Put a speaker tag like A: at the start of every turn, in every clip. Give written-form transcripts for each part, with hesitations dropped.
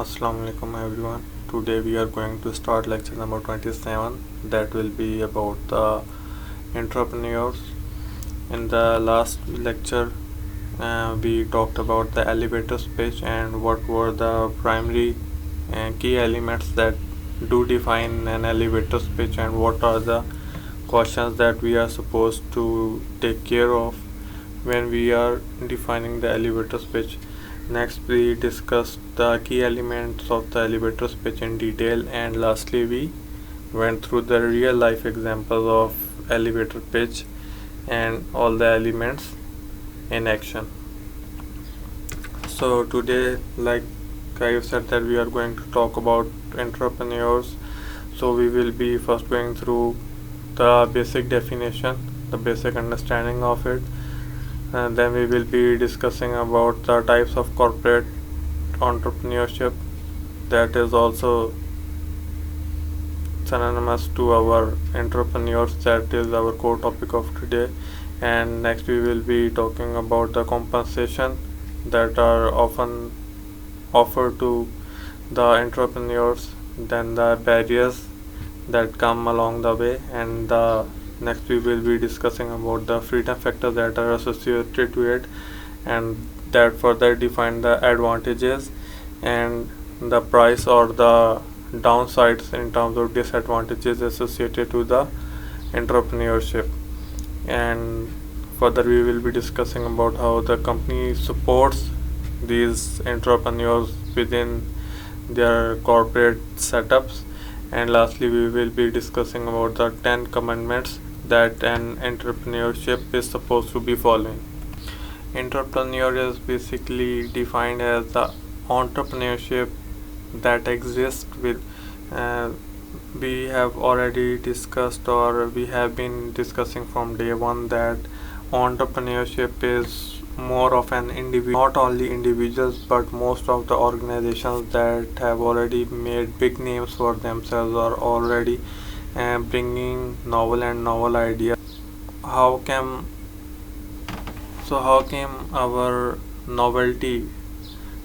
A: Assalamu alaikum everyone. Today we are going to start lecture number 27 that will be about the entrepreneurs. In the last lecture we talked about the elevator speech and what were the primary key elements that do define an elevator speech and what are the questions that we are supposed to take care of when we are defining the elevator speech. Next, we discussed the key elements of the elevator speech in detail, and lastly, we went through the real life examples of elevator pitch and all the elements in action. So, today, like I said, that we are going to talk about entrepreneurs. So, we will be first going through the basic definition, the basic understanding of it, and then we will be discussing about the types of corporate entrepreneurship that is also synonymous to our entrepreneurs, that is our core topic of today. And next we will be talking about the compensation that are often offered to the entrepreneurs, then the barriers that come along the way, and the next we will be discussing about the freedom factors that are associated to it, and that further define the advantages and the price or the downsides in terms of disadvantages associated to the entrepreneurship. And further we will be discussing about how the company supports these entrepreneurs within their corporate setups. And lastly we will be discussing about the 10 commandments that an entrepreneurship is supposed to be following. Entrepreneur is basically defined as the entrepreneurship that exists with we have already discussed, or we have been discussing from day one, that entrepreneurship is more of an individual, not only individuals but most of the organizations that have already made big names for themselves are already bringing novel ideas. How came our novelty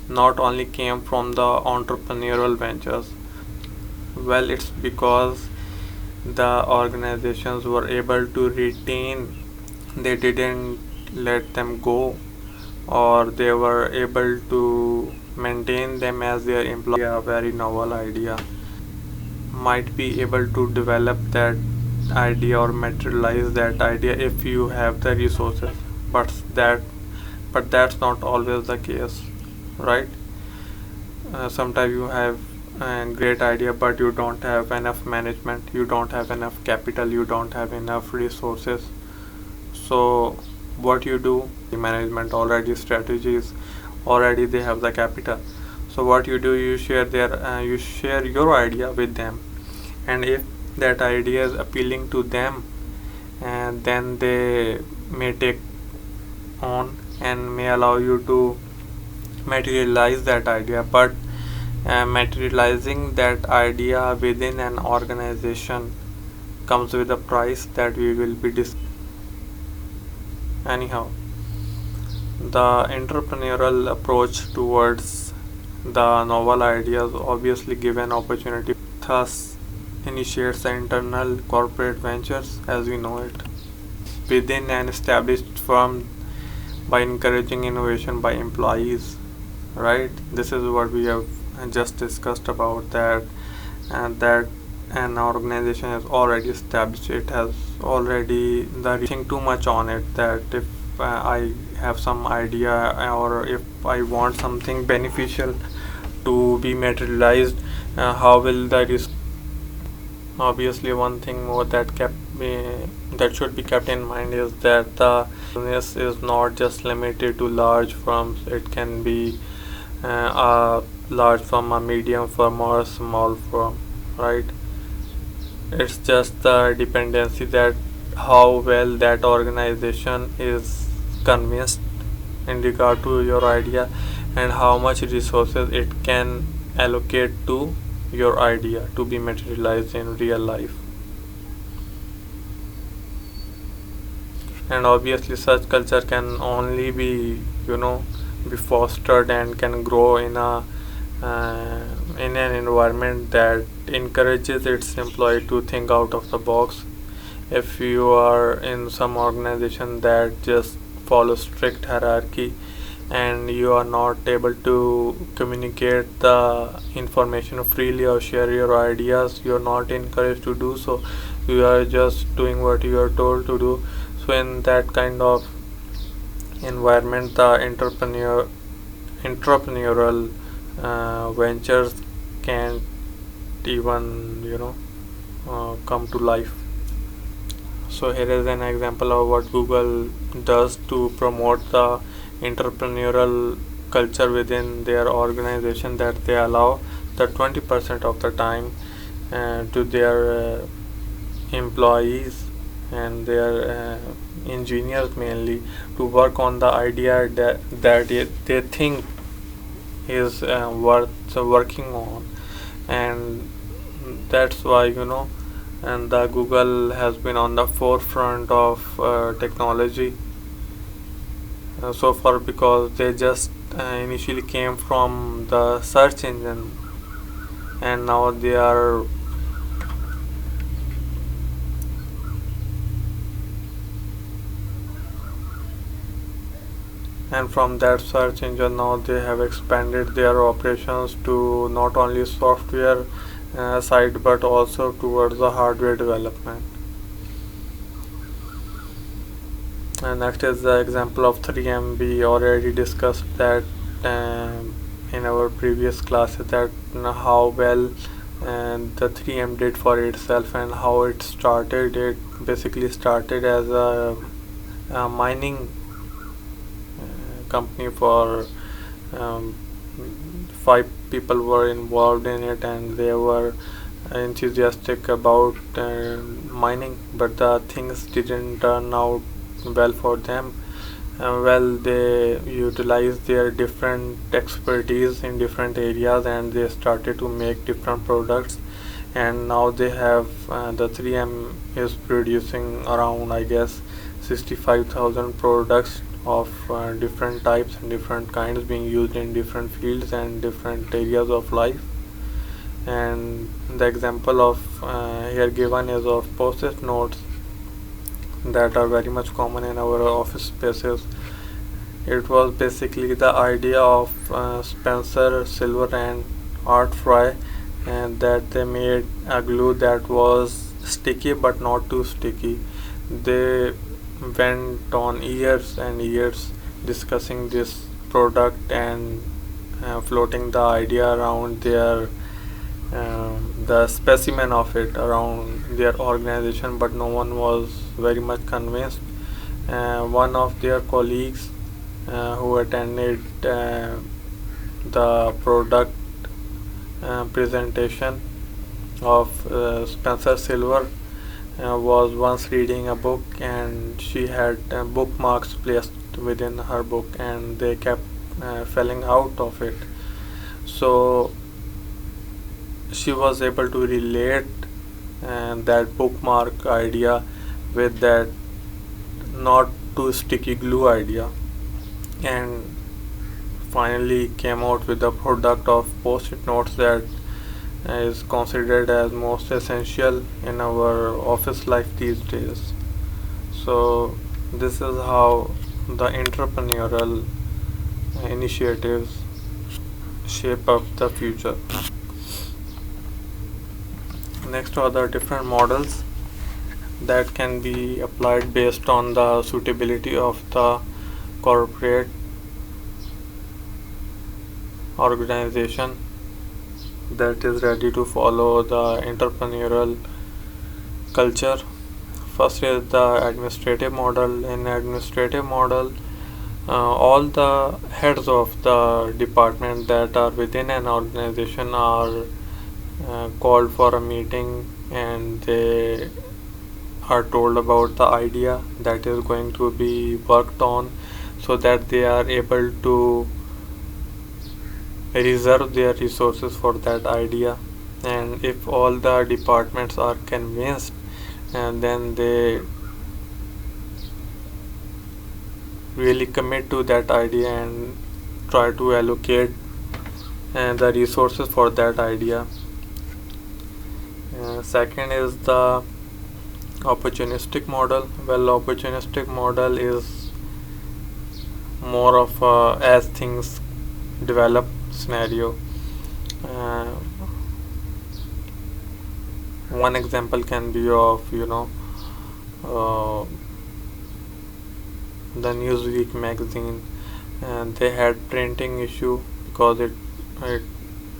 A: not only came from the entrepreneurial ventures? Well, it's because the organizations were able to retain, they didn't let them go, or they were able to maintain them as their employee. A very novel idea might be able to develop that idea or materialize that idea if you have the resources, but that's not always the case, right? Sometimes you have a great idea but you don't have enough management, you don't have enough capital, you don't have enough resources. So what you do, the management already strategies, already they have the capital. So what you do, you share your idea with them, and if that idea is appealing to them, and then they may take on and may allow you to materialize that idea. But materializing that idea within an organization comes with a price that we will be anyhow. The entrepreneurial approach towards the novel ideas obviously give an opportunity, thus initiates the internal corporate ventures as we know it within an established firm by encouraging innovation by employees, right? This is what we have just discussed about, that and that an organization is already established, it has already the think too much on it, that if I have some idea or if I want something beneficial to be materialized, how will that obviously one thing more that should be kept in mind is that the business is not just limited to large firms. It can be a large firm, a medium firm, or a small firm, right? It's just the dependency that how well that organization is convinced in regard to your idea and how much resources it can allocate to your idea to be materialized in real life. And obviously such culture can only be be fostered and can grow in a in an environment that encourages its employee to think out of the box. If you are in some organization that just follows strict hierarchy and you are not able to communicate the information freely or share your ideas, you are not encouraged to do so. You are just doing what you are told to do. So in that kind of environment, the entrepreneurial ventures can't even come to life. So here is an example of what Google does to promote the entrepreneurial culture within their organization, that they allow the 20% of the time to their employees and their engineers mainly to work on the idea that they think is worth working on. And that's why and the Google has been on the forefront of technology so far, because they just initially came from the search engine, and now they are and from that search engine now they have expanded their operations to not only software side but also towards the hardware development. And next is the example of 3M. We already discussed that in our previous classes, that how well the 3M did for itself and how it started. It basically started as a mining company for 5 people were involved in it, and they were enthusiastic about mining, but the things didn't turn out well for them. They utilized their different expertise in different areas and they started to make different products, and now they have the 3M is producing around, I guess, 65,000 products of different types and different kinds being used in different fields and different areas of life. And the example of here given is of post-it notes that are very much common in our office spaces. It was basically the idea of Spencer Silver and Art Fry, and that they made a glue that was sticky but not too sticky. They went on years and years discussing this product and floating the idea around their the specimen of it around their organization, but no one was very much convinced. One of their colleagues who attended the product presentation of Spencer Silver was once reading a book, and she had bookmarks placed within her book and they kept falling out of it. So she was able to relate that bookmark idea with that not too sticky glue idea, and finally came out with the product of post-it notes that is considered as most essential in our office life these days. So this is how the entrepreneurial initiatives shape up the future. Next are the different models that can be applied based on the suitability of the corporate organization that is ready to follow the entrepreneurial culture. First is the administrative model. In administrative model, all the heads of the department that are within an organization are called for a meeting, and they are told about the idea that is going to be worked on, so that they are able to reserve their resources for that idea. And if all the departments are convinced, and then they really commit to that idea and try to allocate the resources for that idea. Second is the opportunistic model. Well, opportunistic model is more of a as things develop scenario. uh, One example can be of uh, the Newsweek magazine, and they had printing issue because it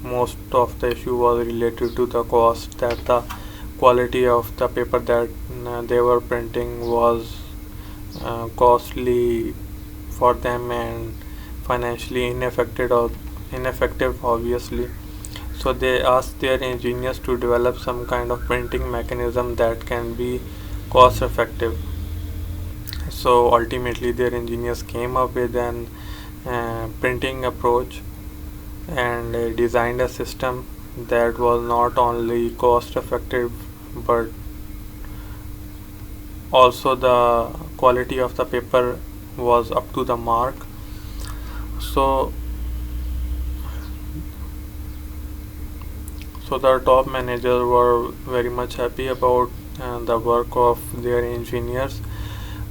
A: most of the issue was related to the cost, that the quality of the paper that they were printing was costly for them and financially ineffective obviously. So they asked their engineers to develop some kind of printing mechanism that can be cost effective. So ultimately their engineers came up with an printing approach and designed a system that was not only cost effective but also the quality of the paper was up to the mark. So the top managers were very much happy about the work of their engineers.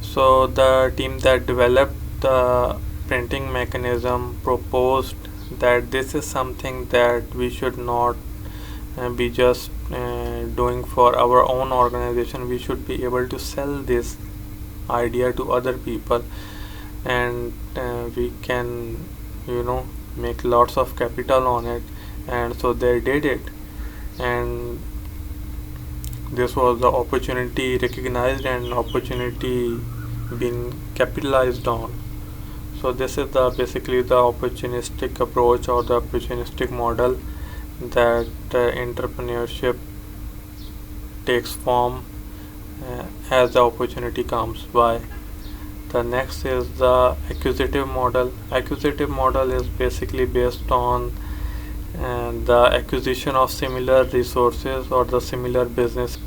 A: So the team that developed the printing mechanism proposed that this is something that we should not be just doing for our own organization. We should be able to sell this idea to other people, and we can make lots of capital on it. And so they did it, and this was the opportunity recognized and opportunity being capitalized on. So this is the basically the opportunistic approach or the opportunistic model that entrepreneurship takes form as the opportunity comes by. The next is the acquisitive model. Acquisitive model is basically based on the acquisition of similar resources or the similar business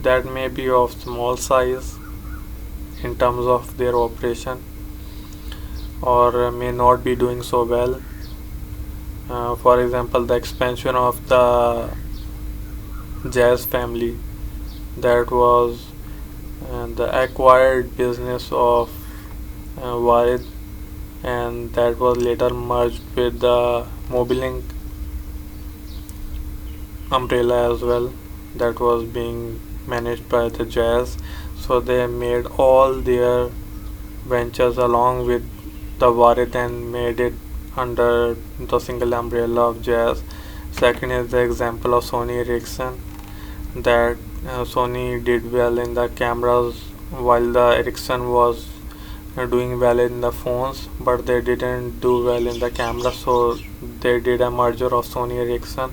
A: that may be of small size in terms of their operation or may not be doing so well. For example, the expansion of the Jazz family, that was the acquired business of Warid, and that was later merged with the Mobilink umbrella as well, that was being managed by the Jazz. So they made all their ventures along with the Warid and made it under the single umbrella of Jazz. Second is the example of Sony Ericsson, that Sony did well in the cameras while the Ericsson was doing well in the phones, but they didn't do well in the camera. So they did a merger of Sony Ericsson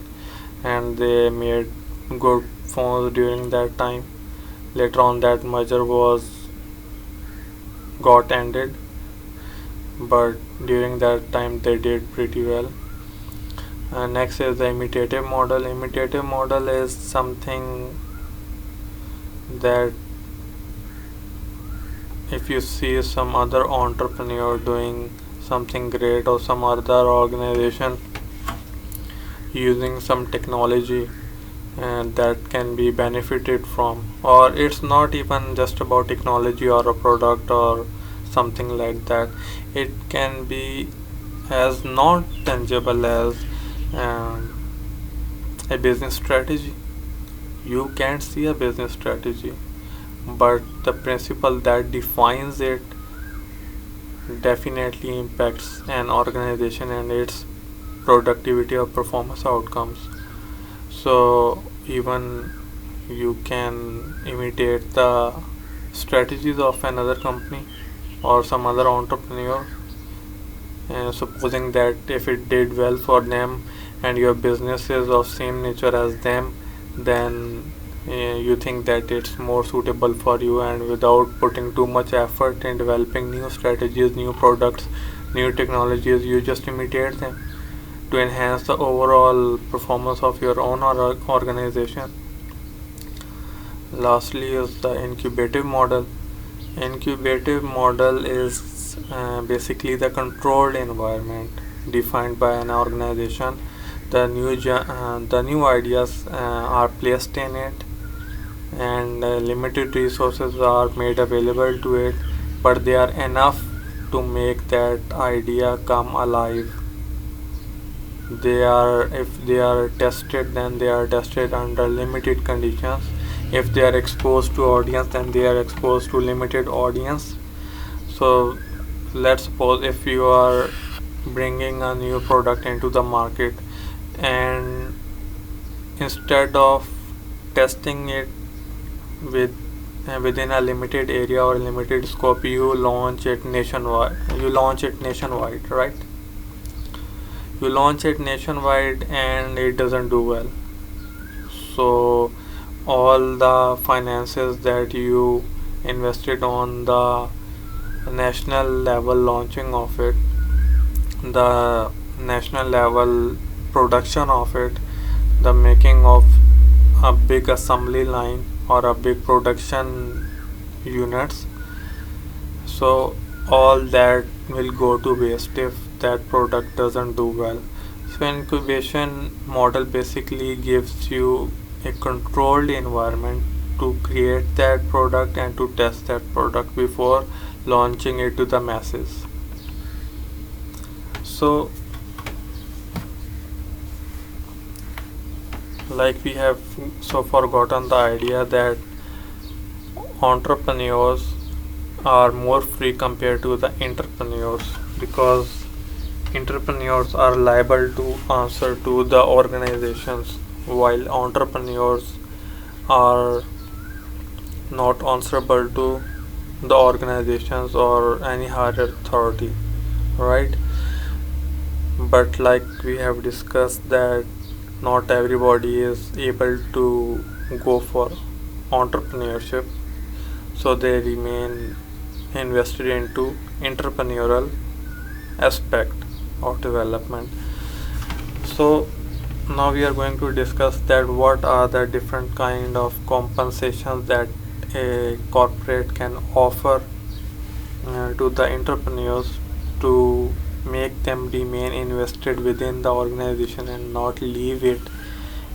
A: and they made good phones during that time. Later on that merger got ended, but during that time they did pretty well. Next is the imitative model. Imitative model is something that if you see some other entrepreneur doing something great or some other organization using some technology and that can be benefited from, or it's not even just about technology or a product or something like that, it can be as not tangible as a business strategy. You can't see a business strategy, but the principle that defines it definitely impacts an organization and its productivity or performance outcomes. So even you can imitate the strategies of another company or some other entrepreneur, supposing that if it did well for them and your business is of same nature as them, then you think that it's more suitable for you, and without putting too much effort in developing new strategies, new products, new technologies, you just imitate them to enhance the overall performance of your own organization. Lastly is the incubative model. Incubative model is basically the controlled environment defined by an organization. the new ideas are placed in it, and limited resources are made available to it, but they are enough to make that idea come alive. They are, if they are tested, then they are tested under limited conditions. If they are exposed to audience, then they are exposed to limited audience. So let's suppose if you are bringing a new product into the market, and instead of testing it with within a limited area or limited scope, you launch it nationwide, right? You launch it nationwide and it doesn't do well. So all the finances that you invested on the national level launching of it, the national level production of it, the making of a big assembly line or a big production units, so all that will go to waste if that product doesn't do well. So incubation model basically gives you a controlled environment to create that product and to test that product before launching it to the masses. So like we have so far gotten the idea that entrepreneurs are more free compared to the entrepreneurs, because entrepreneurs are liable to answer to the organizations, while entrepreneurs are not answerable to the organizations or any higher authority, right? But like we have discussed that not everybody is able to go for entrepreneurship, so they remain invested into entrepreneurial aspect of development. So now we are going to discuss that what are the different kind of compensations that a corporate can offer to the entrepreneurs to make them remain invested within the organization and not leave it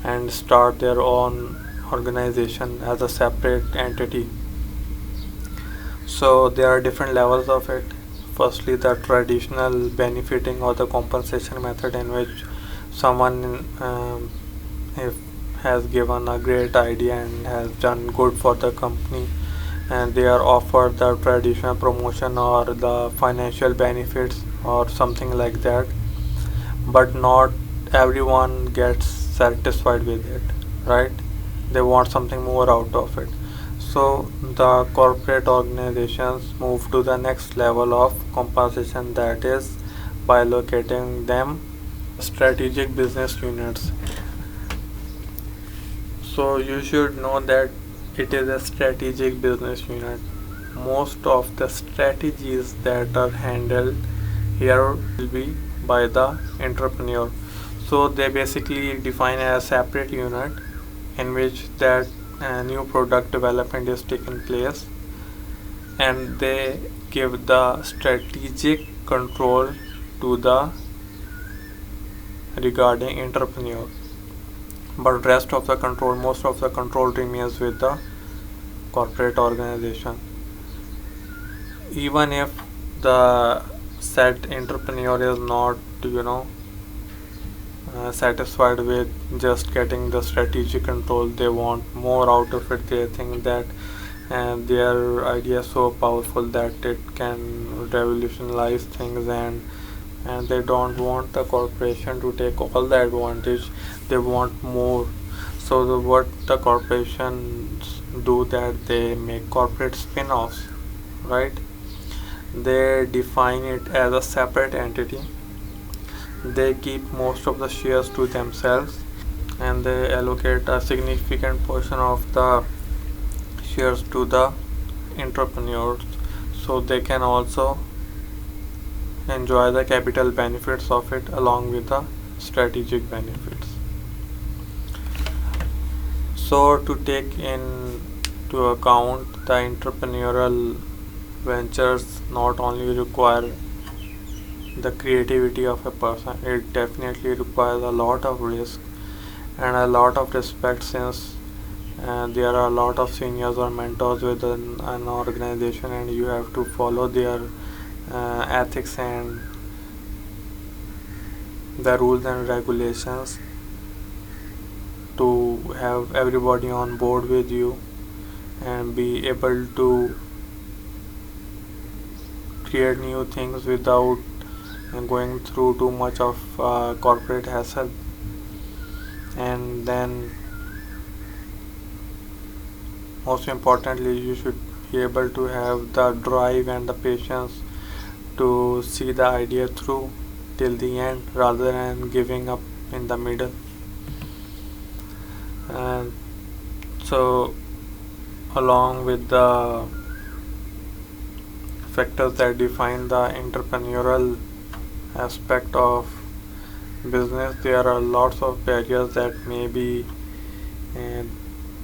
A: and start their own organization as a separate entity. So there are different levels of it. Firstly, the traditional benefiting or the compensation method, in which someone if has given a great idea and has done good for the company, and they are offered the traditional promotion or the financial benefits or something like that, but not everyone gets satisfied with it, right? They want something more out of it. So the corporate organizations move to the next level of compensation, that is by locating them strategic business units. So you should know that it is a strategic business unit. Most of the strategies that are handled here will be by the entrepreneur. So they basically define a separate unit in which that new product development is taking place, and they give the strategic control to the regarding entrepreneur, but most of the control remains with the corporate organization. Even if the said entrepreneur is not satisfied with just getting the strategic control, they want more out of it. They think that their idea is so powerful that it can revolutionize things, and they don't want the corporation to take all the advantage. They want more. So what the corporations do, that they make corporate spin-offs, right? They define it as a separate entity. They keep most of the shares to themselves, and they allocate a significant portion of the shares to the entrepreneurs, so they can also enjoy the capital benefits of it along with the strategic benefits. So to take into account, the entrepreneurial ventures not only require the creativity of a person. It definitely requires a lot of risk and a lot of respect, since there are a lot of seniors or mentors within an organization, and you have to follow their ethics and the rules and regulations to have everybody on board with you and be able to create new things without going through too much of corporate hassle. And then most importantly, you should be able to have the drive and the patience to see the idea through till the end rather than giving up in the middle. And so, along with the factors that define the entrepreneurial aspect of business, there are lots of barriers that may be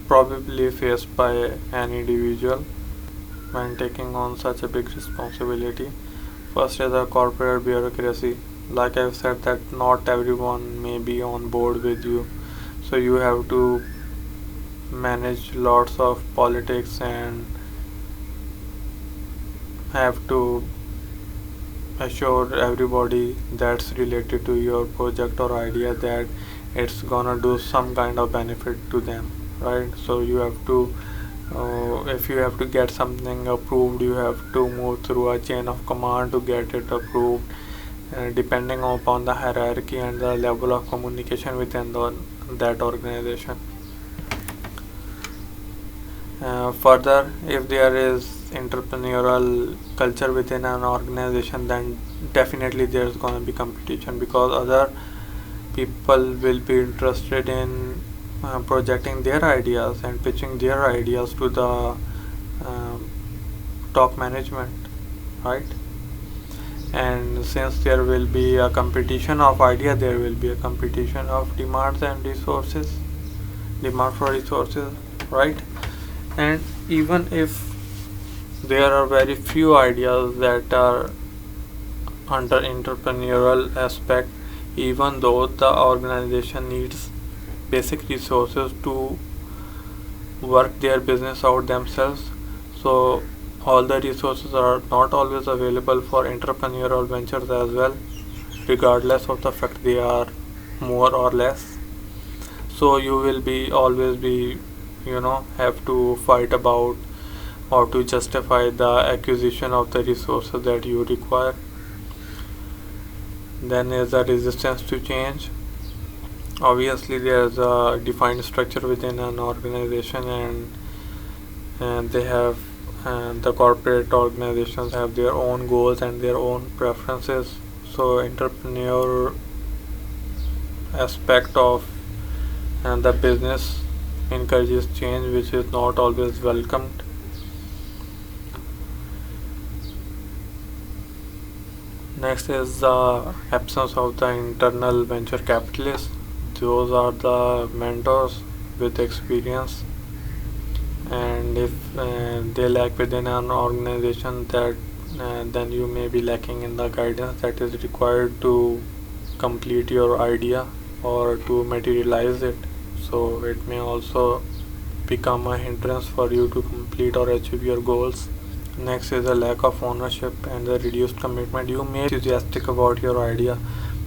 A: probably faced by an individual when taking on such a big responsibility. First is the corporate bureaucracy. Like I've said, that not everyone may be on board with you, so you have to manage lots of politics and have to assure everybody that's related to your project or idea that it's gonna do some kind of benefit to them, right? So you have to if you have to get something approved, you have to move through a chain of command to get it approved, depending upon the hierarchy and the level of communication within that organization. Further, if there is entrepreneurial culture within an organization, then definitely there's gonna be competition, because other people will be interested in projecting their ideas and pitching their ideas to the top management, right? And since there will be a competition of idea, there will be a competition of demands and resources, demand for resources, right? And even if there are very few ideas that are under entrepreneurial aspect, even though the organization needs basic resources to work their business out themselves, so all the resources are not always available for entrepreneurial ventures as well, regardless of the fact they are more or less. So you will be always be have to fight about or to justify the acquisition of the resources that you require. Then is the resistance to change. Obviously there is a defined structure within an organization, and they have the corporate organizations have their own goals and their own preferences. So entrepreneur aspect of the business encourages change, which is not always welcomed. Next is the absence of the internal venture capitalists. Those are the mentors with experience, and if they lack within an organization, that then you may be lacking in the guidance that is required to complete your idea or to materialize it. So it may also become a hindrance for you to complete or achieve your goals. Next is a lack of ownership and the reduced commitment. You may be enthusiastic about your idea,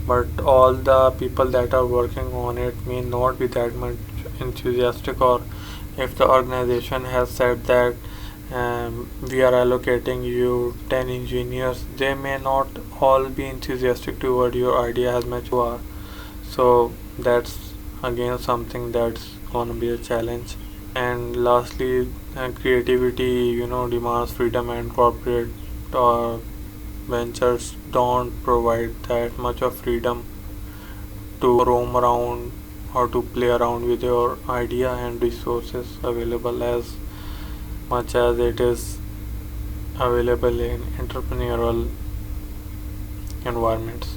A: but all the people that are working on it may not be that much enthusiastic. Or if the organization has said that we are allocating you 10 engineers, they may not all be enthusiastic toward your idea as much you are. So that's again something that's gonna be a challenge. And lastly, creativity demands freedom, and corporate ventures don't provide that much of freedom to roam around or to play around with your idea and resources available as much as it is available in entrepreneurial environments.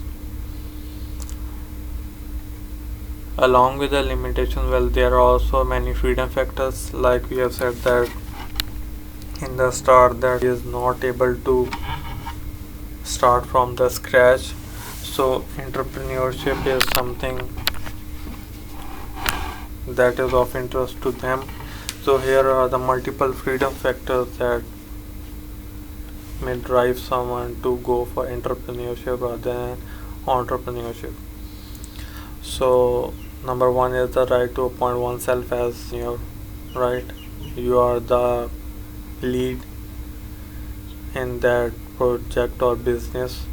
A: Along with the limitations, well, there are also many freedom factors. Like we have said that in the start, that is not able to start from the scratch. So entrepreneurship is something that is of interest to them. So here are the multiple freedom factors that may drive someone to go for entrepreneurship rather than entrepreneurship. So number one is the right to appoint oneself as your right. You are the lead in that project or business.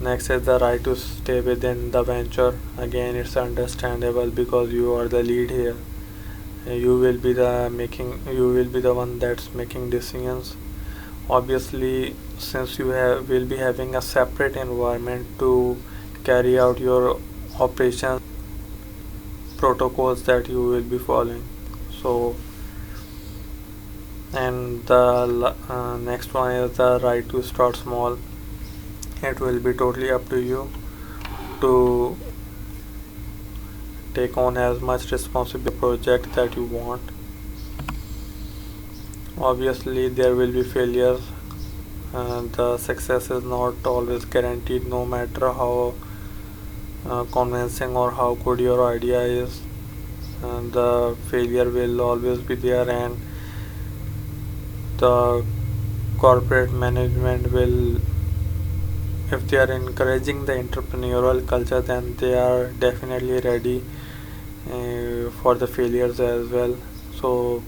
A: Next is the right to stay within the venture. Again, it's understandable because you are the lead here. You will be the one that's making decisions. Obviously, since you will be having a separate environment to carry out your operations protocols that you will be following. So, and the next one is the right to start small. It will be totally up to you to take on as much responsibility project that you want. Obviously there will be failures, and the success is not always guaranteed, no matter how convincing or how good your idea is, and the failure will always be there, and the corporate management will, if they are encouraging the entrepreneurial culture, then they are definitely ready for the failures as well. So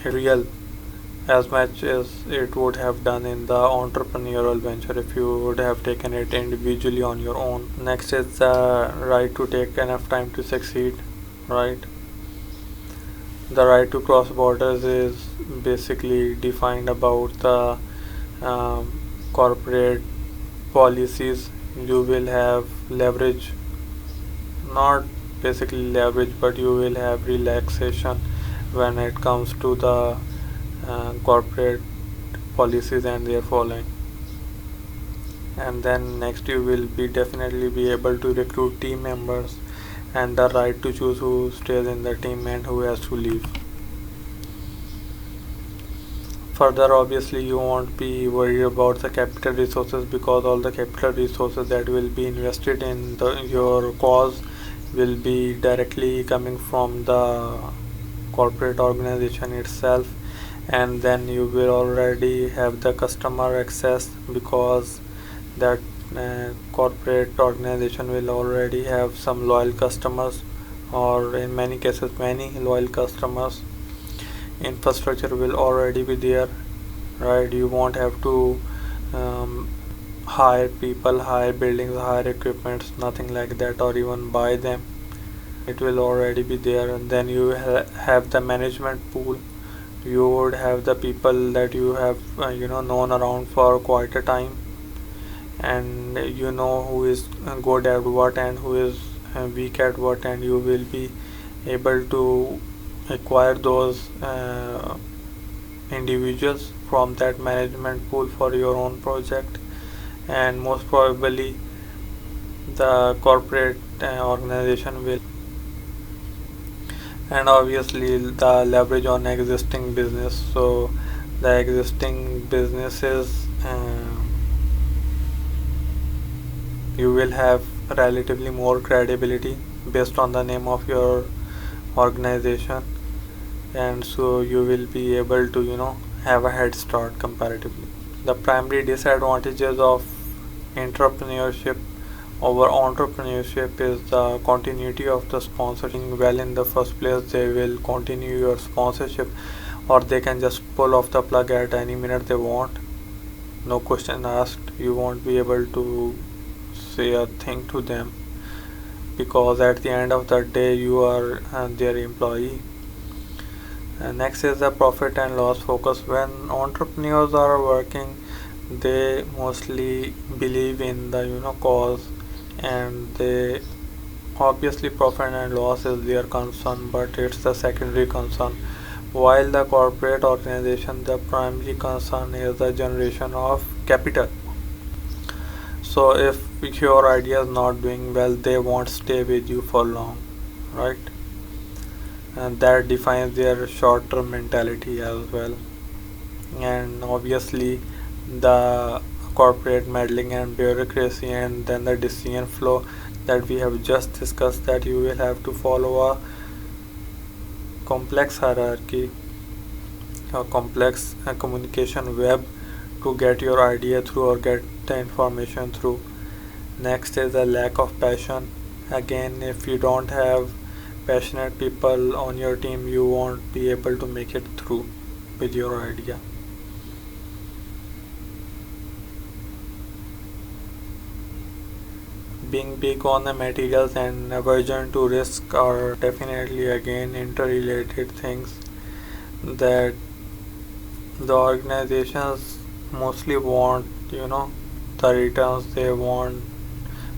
A: real as much as it would have done in the entrepreneurial venture if you would have taken it individually on your own. Next is the right to take enough time to succeed, right? The right to cross borders is basically defined about the corporate policies. You will have leverage, not basically leverage, but you will have relaxation when it comes to the corporate policies and their following. And then next, you will be definitely be able to recruit team members and the right to choose who stays in the team and who has to leave. Further, obviously you won't be worried about the capital resources, because all the capital resources that will be invested in your cause will be directly coming from the corporate organization itself, and then you will already have the customer access, because that corporate organization will already have some loyal customers, or in many cases many loyal customers. Infrastructure will already be there, right? You won't have to hire people, hire buildings, hire equipments, nothing like that, or even buy them. It will already be there. And then you have the management pool. You would have the people that you have known around for quite a time, and you know who is good at what and who is weak at what, and you will be able to acquire those individuals from that management pool for your own project. And most probably the corporate organization will, and obviously the leverage on existing business. So the existing businesses, you will have relatively more credibility based on the name of your organization, and so you will be able to have a head start comparatively. The primary disadvantages of entrepreneurship over entrepreneurship is the continuity of the sponsoring. Well, in the first place they will continue your sponsorship, or they can just pull off the plug at any minute they want, no question asked. You won't be able to say a thing to them, because at the end of the day you are their employee. Next is the profit and loss focus. When entrepreneurs are working, they mostly believe in the cause, and they obviously profit and loss is their concern, but it's the secondary concern. While the corporate organization, the primary concern is the generation of capital. So if your idea is not doing well, they won't stay with you for long, right? And that defines their short-term mentality as well. and obviously the corporate meddling and bureaucracy, and then the decision flow that we have just discussed, that you will have to follow a complex hierarchy, a complex communication web to get your idea through or get the information through. Next is a lack of passion. Again, if you don't have passionate people on your team, you won't be able to make it through with your idea. Being big on the materials and aversion to risk are definitely again interrelated things that the organizations mostly want, the returns they want.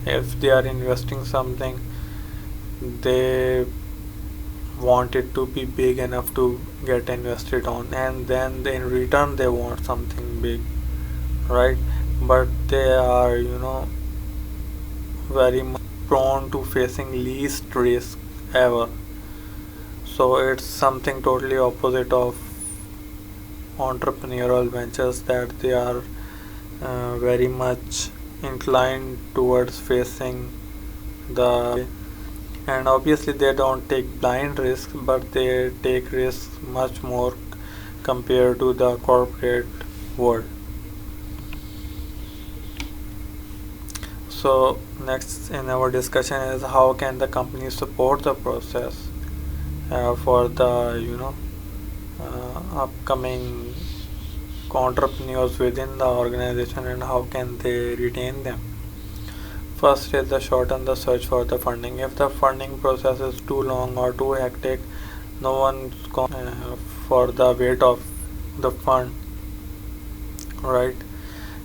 A: If they are investing something, they want it to be big enough to get invested on, and then in return they want something big, right? But they are, very much prone to facing least risk ever. So it's something totally opposite of entrepreneurial ventures, that they are very much inclined towards facing the, and obviously they don't take blind risks, but they take risks much more compared to the corporate world. So next in our discussion is how can the company support the process for the upcoming entrepreneurs within the organization, and how can they retain them. First is the shorten the search for the funding. If the funding process is too long or too hectic, no one's going for the weight of the fund, right?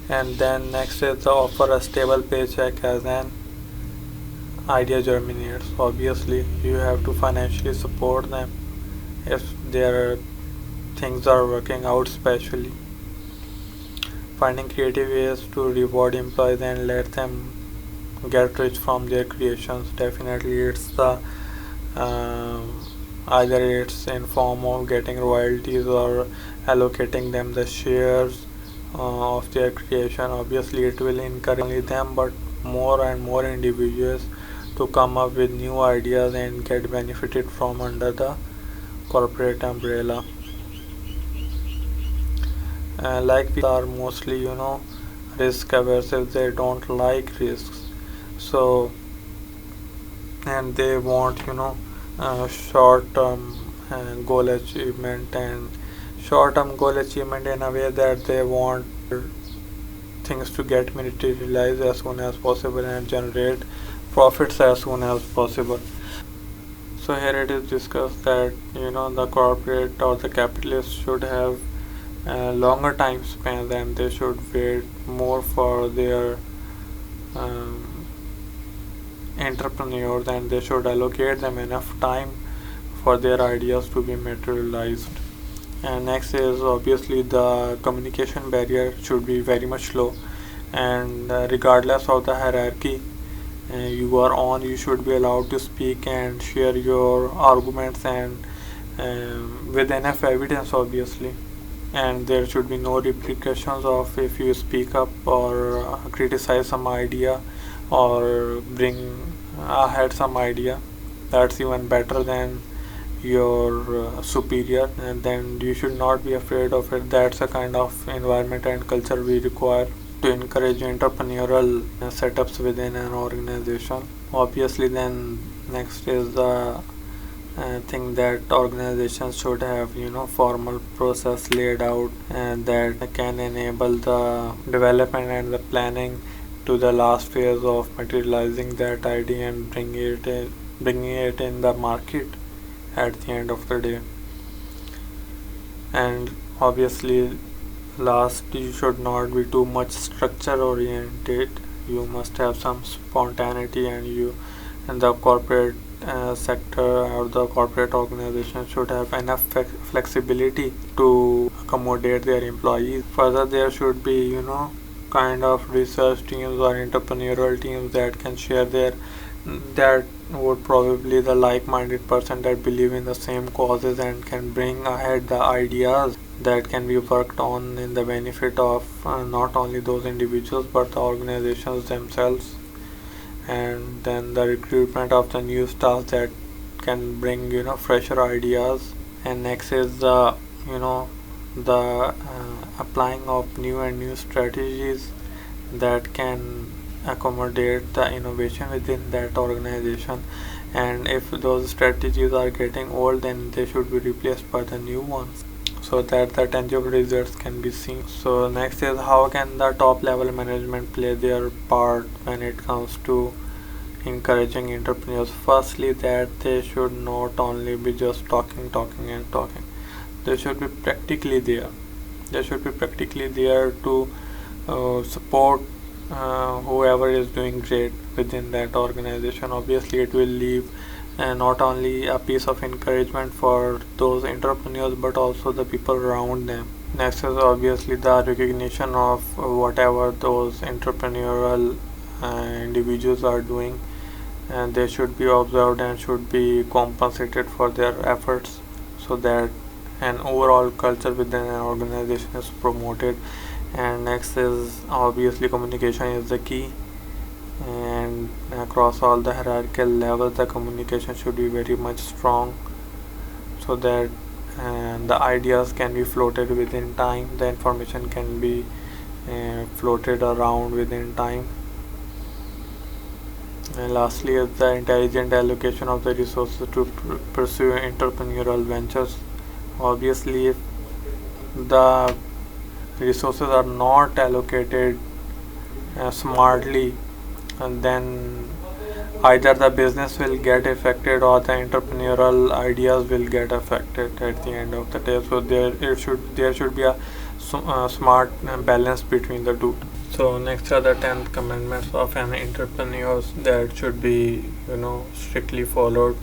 A: And then next is the offer a stable paycheck as an idea germinates. Obviously you have to financially support them if their things are working out, especially finding creative ways to reward employees and let them get rich from their creations. Definitely it's the either it's in form of getting royalties or allocating them the shares of their creation. Obviously it will encourage only them, but more and more individuals to come up with new ideas and get benefited from under the corporate umbrella. Like people are mostly risk averse, they don't like risks, so and they want short term goal achievement, and short term goal achievement in a way that they want things to get materialized as soon as possible and generate profits as soon as possible. So here it is discussed that the corporate or the capitalist should have longer time span, and they should wait more for their entrepreneurs, and they should allocate them enough time for their ideas to be materialized. And next is obviously the communication barrier should be very much low, and regardless of the hierarchy you are on, you should be allowed to speak and share your arguments, and with enough evidence obviously, and there should be no repercussions of if you speak up or criticize some idea or bring ahead some idea that's even better than your superior, and then you should not be afraid of it. That's a kind of environment and culture we require to encourage entrepreneurial setups within an organization. Obviously then next is the thing that organizations should have formal process laid out, and that can enable the development and the planning to the last phase of materializing that idea and bringing it in the market at the end of the day. And obviously last, you should not be too much structure oriented. You must have some spontaneity, and the corporate sector or the corporate organization should have enough flexibility to accommodate their employees. Further, there should be kind of research teams or entrepreneurial teams that can share that would probably the like-minded person that believe in the same causes and can bring ahead the ideas that can be worked on in the benefit of not only those individuals but the organizations themselves, and then the recruitment of the new staff that can bring fresher ideas. And next is the you know the applying of new strategies that can accommodate the innovation within that organization, and if those strategies are getting old, then they should be replaced by the new ones so that the tangible results can be seen. So next is how can the top level management play their part when it comes to encouraging entrepreneurs. Firstly, that they should not only be just talking and talking, they should be practically there. They should be practically there to support whoever is doing great within that organization. Obviously it will leave not only a piece of encouragement for those entrepreneurs but also the people around them. Next is obviously the recognition of whatever those entrepreneurial individuals are doing, and they should be observed and should be compensated for their efforts so that an overall culture within an organization is promoted. And next is obviously communication is the key, and across all the hierarchical levels the communication should be very much strong so that the ideas can be floated within time, the information can be floated around within time. And lastly is the intelligent allocation of the resources to pursue entrepreneurial ventures. Obviously if the resources are not allocated smartly, and then either the business will get affected or the entrepreneurial ideas will get affected at the end of the day. So there should be a smart balance between the two. So next are the 10 commandments of an entrepreneur that should be strictly followed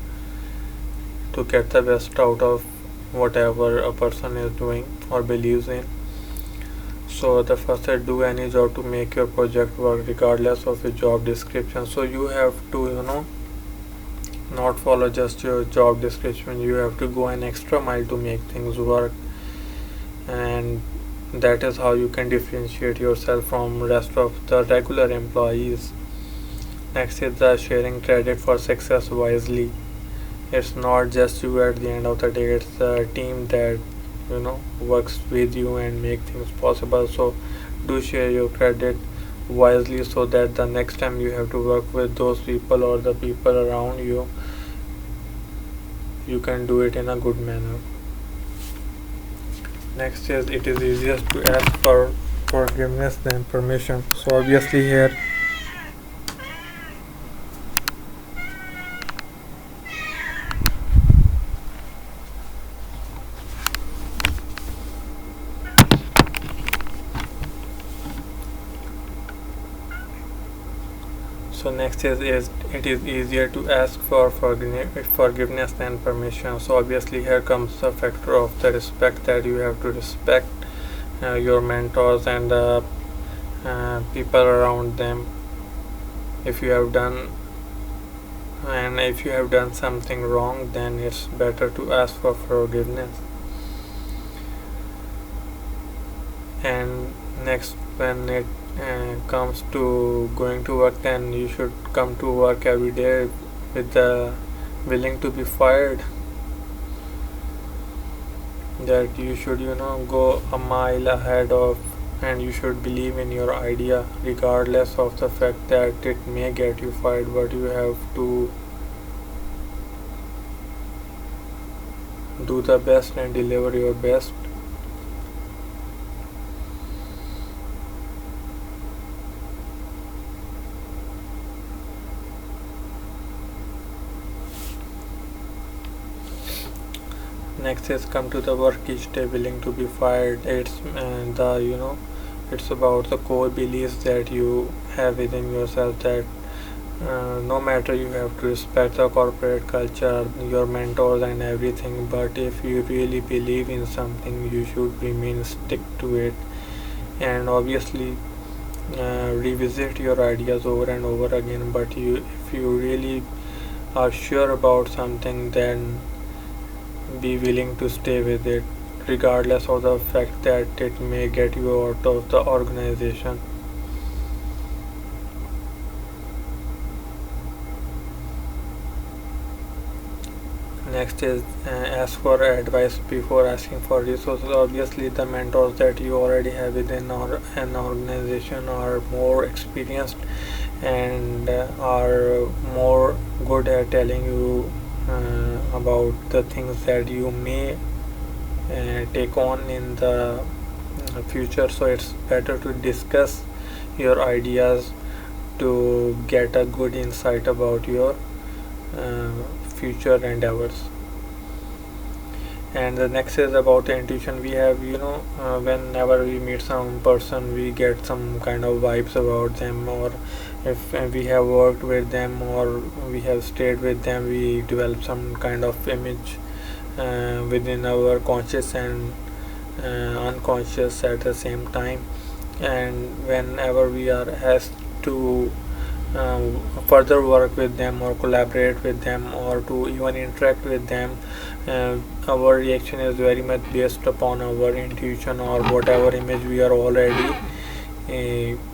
A: to get the best out of whatever a person is doing or believes in. So the first is do any job to make your project work regardless of your job description. So you have to not follow just your job description, you have to go an extra mile to make things work, and that is how you can differentiate yourself from rest of the regular employees. Next is the sharing credit for success wisely. It's not just you at the end of the day, it's the team that works with you and make things possible. So do share your credit wisely so that the next time you have to work with those people or the people around you, you can do it in a good manner. Next is it is easiest to ask for forgiveness than permission. So obviously here So next is it is easier to ask for forgiveness than permission. So obviously here comes the factor of the respect, that you have to respect your mentors and the people around them. If you have done something wrong, then it's better to ask for forgiveness. And next, when it comes to going to work, then you should come to work every day with the willing to be fired, that you should go a mile ahead of, and you should believe in your idea regardless of the fact that it may get you fired, but you have to do the best and deliver your best. Next is come to the work each day willing to be fired. It's it's about the core beliefs that you have within yourself, that no matter, you have to respect the corporate culture, your mentors and everything, but if you really believe in something, you should remain stick to it, and obviously revisit your ideas over and over again. But if you really are sure about something, then be willing to stay with it regardless of the fact that it may get you out of the organization. Next is ask for advice before asking for resources. Obviously, the mentors that you already have within an organization are more experienced and are more good at telling you about the things that you may take on in the future. So it's better to discuss your ideas to get a good insight about your uh, future endeavors. And the next is about the intuition. We have, whenever we meet some person, we get some kind of vibes about them, or if we have worked with them or we have stayed with them, we develop some kind of image within our conscious and unconscious at the same time. And whenever we are asked to further work with them or collaborate with them or to even interact with them, our reaction is very much based upon our intuition or whatever image we are already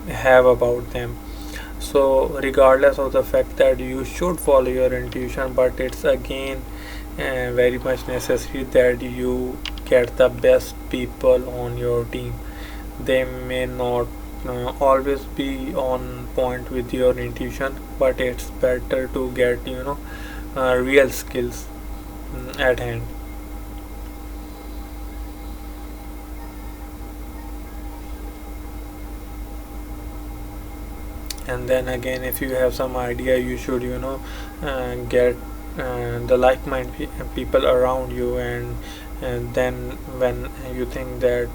A: have about them. So regardless of the fact that you should follow your intuition, but it's again very much necessary that you get the best people on your team. They may not always be on point with your intuition, but it's better to get real skills at hand. And then again, if you have some idea, you should get the like-minded people around you, and then when you think that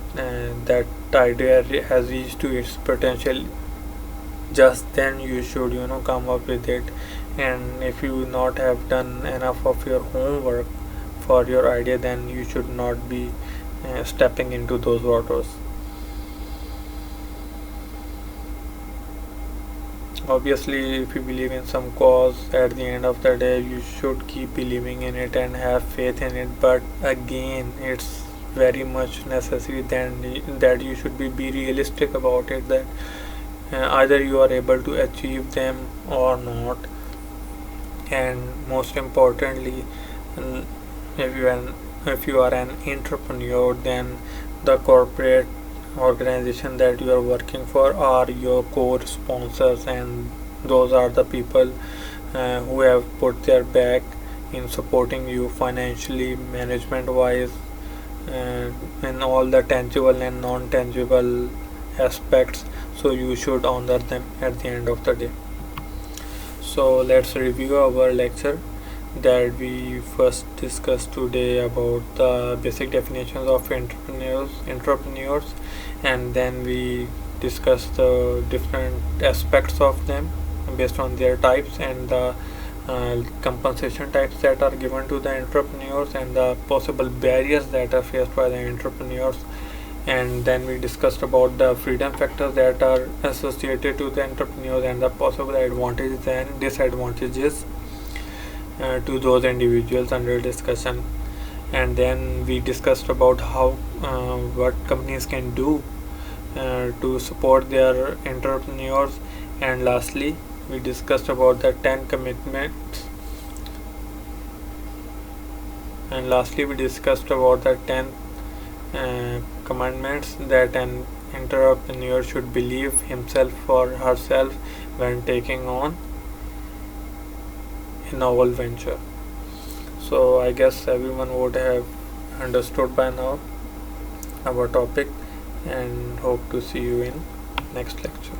A: that idea has reached to its potential, just then you should come up with it. And if you not have done enough of your homework for your idea, then you should not be stepping into those waters. Obviously, if you believe in some cause, at the end of the day you should keep believing in it and have faith in it. But again, it's very much necessary then that you should be realistic about it, that either you are able to achieve them or not. And most importantly, mm, if you are an entrepreneur, then the corporate organization that you are working for are your core sponsors, and those are the people who have put their back in supporting you financially, management wise, and all the tangible and non-tangible aspects. So you should honor them at the end of the day. So let's review our lecture that we first discussed today about the basic definitions of entrepreneurs, and then we discussed the different aspects of them based on their types, and the compensation types that are given to the entrepreneurs, and the possible barriers that are faced by the entrepreneurs. And then we discussed about the freedom factors that are associated to the entrepreneurs, and the possible advantages and disadvantages to those individuals under discussion. And then we discussed about how what companies can do to support their entrepreneurs. And lastly, we discussed about the 10 commitments, and lastly we discussed about the 10 commandments that an entrepreneur should believe himself or herself when taking on a novel venture. So I guess everyone would have understood by now our topic, and hope to see you in next lecture.